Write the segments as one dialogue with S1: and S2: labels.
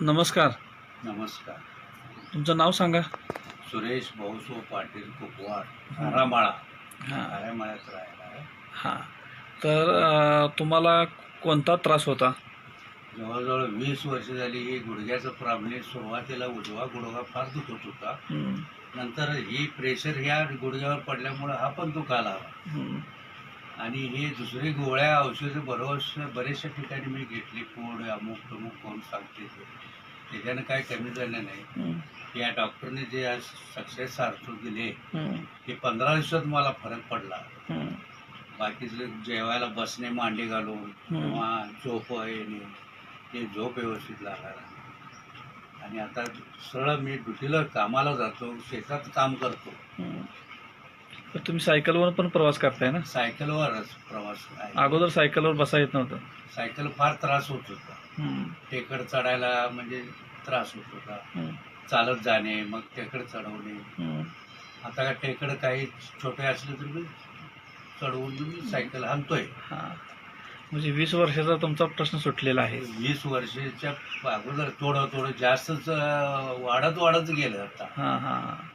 S1: नमस्कार.
S2: नमस्कार.
S1: तुमचं नाव सांगा.
S2: सुरेश भाऊसो पाटील कुपवाड,
S1: हां.
S2: आरामाळा.
S1: हां
S2: आरामाळ्यात राहायला आहे.
S1: हां. तर तुम्हाला कोणता त्रास होता?
S2: जवळजवळ 20 वर्ष झाली ही गुडघ्याचा प्रॉब्लेम. सुरुवातीला उजवा गुडघा फार दुखत होता.
S1: हं,
S2: नंतर ही प्रेशर ह्या गुडघ्यावर पडल्यामुळं हा पण दुखायला हवा.
S1: हं,
S2: आणि हे दुसरी गोळ्या औषधं बरेचशा ठिकाणी मी घेतली. कोड अमुक तमुक कोण सांगते ते. त्याच्यानं काय कमी झालं नाही.
S1: हं,
S2: या डॉक्टरने जे आज सक्सेस सारखं दिले
S1: हं,
S2: हे 15 दिवसात मला फरक पडला.
S1: हं,
S2: बाकीचं जेवायला बसणे मांडी घालून किंवा झोप येणे, ते झोप व्यवस्थित लागायला. आणि आता सरळ मी ड्युटीला कामाला जातो, शेतात काम करतो.
S1: हं. तर तुम्ही सायकलवर पण प्रवास करताय ना?
S2: सायकलवरच प्रवास आहे.
S1: अगोदर सायकलवर बसा येत नव्हतं?
S2: सायकल फार त्रास होत होता.
S1: हं,
S2: टेकड चढायला म्हणजे त्रास होत होता.
S1: हं,
S2: चालत जाणे, मग टेकड चढवणे.
S1: हं.
S2: आता टेकड काही छोटे असले तरी मी चढवून मी सायकल हाणतोय.
S1: हां. म्हणजे 20 वर्षाचा तुमचा प्रश्न सुटलेला आहे.
S2: 20 वर्षाच्या अगोदर थोडं थोडं जास्तच वाढत गेलं आता.
S1: हां हां.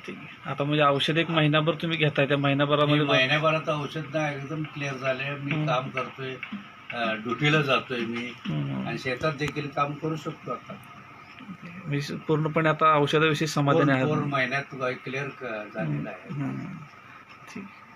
S1: ठीक आहे. आता म्हणजे औषध एक महिनाभर तुम्ही घेताय, त्या
S2: मी
S1: महिनाभरामध्ये
S2: महिन्याभरात औषध ना एकदम क्लिअर झाले. मी काम करतोय, ड्युटीला जातोय मी,
S1: हं,
S2: आणि शेतात देखील काम करू शकतो आता.
S1: म्हणजे पूर्णपणे आता औषधाविषयी समाधानी आहे.
S2: महिन्यात क्लिअर झालेलं आहे.
S1: हं, ठीक आहे.